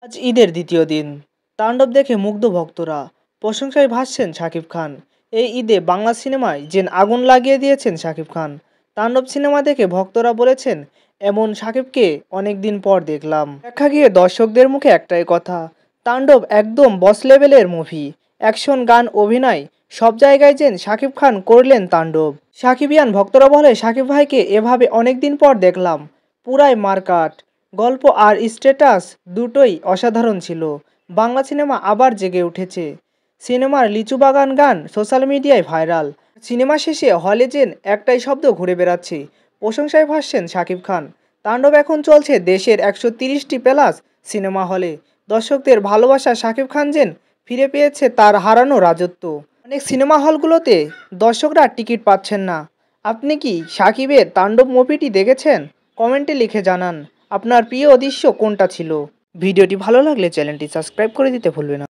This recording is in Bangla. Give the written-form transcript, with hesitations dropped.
আজ ঈদের দ্বিতীয় দিন। তাণ্ডব দেখে মুগ্ধ ভক্তরা। প্রশংসায় ভাসছেন শাকিব খান। এই ঈদে বাংলা সিনেমায় যেন আগুন লাগিয়ে দিয়েছেন শাকিব খান। তাণ্ডব সিনেমা দেখে ভক্তরা বলেছেন, এমন শাকিবকে অনেকদিন পর দেখলাম। দেখা গিয়ে দর্শকদের মুখে একটাই কথা, তাণ্ডব একদম বস লেভেলের মুভি। অ্যাকশন, গান, অভিনয় সব জায়গায় যেন শাকিব খান করলেন তাণ্ডব। শাকিবিয়ান ভক্তরা বলে, শাকিব ভাইকে এভাবে অনেকদিন পর দেখলাম। পুরাই মারকাট। গল্প আর স্ট্যাটাস দুটোই অসাধারণ ছিল। বাংলা সিনেমা আবার জেগে উঠেছে। সিনেমার লিচু বাগান গান সোশ্যাল মিডিয়ায় ভাইরাল। সিনেমা শেষে হলে যেন একটাই শব্দ ঘুরে বেড়াচ্ছে, প্রশংসায় ভাসছেন শাকিব খান। তাণ্ডব এখন চলছে দেশের 130টি প্লাস সিনেমা হলে। দর্শকদের ভালোবাসা শাকিব খান যেন ফিরে পেয়েছে তার হারানো রাজত্ব। অনেক সিনেমা হলগুলোতে দর্শকরা টিকিট পাচ্ছেন না। আপনি কি শাকিবের তাণ্ডব মুভিটি দেখেছেন? কমেন্টে লিখে জানান আপনার প্রিয় দৃশ্য কোনটা ছিল। ভিডিওটি ভালো লাগলে চ্যানেলটি সাবস্ক্রাইব করে দিতে ভুলবেন না।